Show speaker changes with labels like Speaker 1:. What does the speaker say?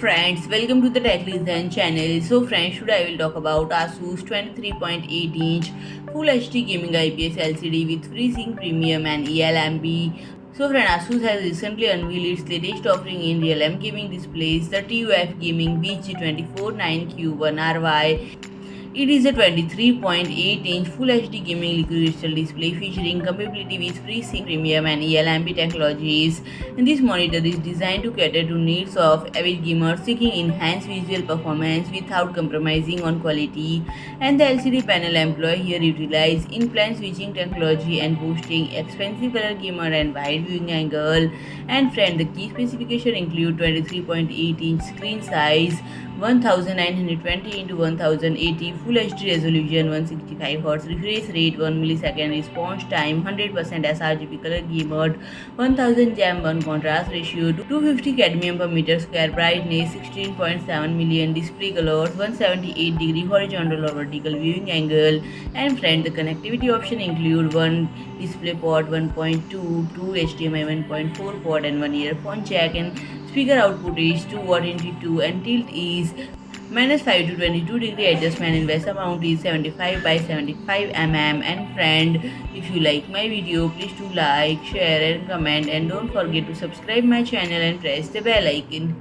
Speaker 1: Friends, welcome to the Tech Listen channel. So friends, today I will talk about ASUS 23.8-inch Full HD Gaming IPS LCD with FreeSync Premium and eLMB. So friend, ASUS has recently unveiled its latest offering in real-time gaming displays, the TUF Gaming VG249Q1RY. It is a 23.8-inch Full HD gaming liquid crystal display featuring compatibility with FreeSync Premium and eLMB technologies. And this monitor is designed to cater to needs of avid gamers seeking enhanced visual performance without compromising on quality. And the LCD panel employ here utilize in-plane switching technology and boosting expensive color gamer and wide viewing angle. And friend, the key specification include 23.8-inch screen size, 1920 x 1080 Full HD resolution, 165Hz refresh rate, 1 millisecond response time, 100% sRGB color gamut, 1000 jam 1 contrast ratio, 250 cadmium per meter square brightness, 16.7 million display colors, 178-degree horizontal or vertical viewing angle. And friend, the connectivity option include one DisplayPort 1.2, two HDMI 1.4 port and one earphone jack, and speaker output is 2 into 2 and tilt is -5 to 22 degree. Adjustment in VESA Mount is 75 by 75 mm. And friend, if you like my video, please do like, share and comment, and don't forget to subscribe my channel and press the bell icon.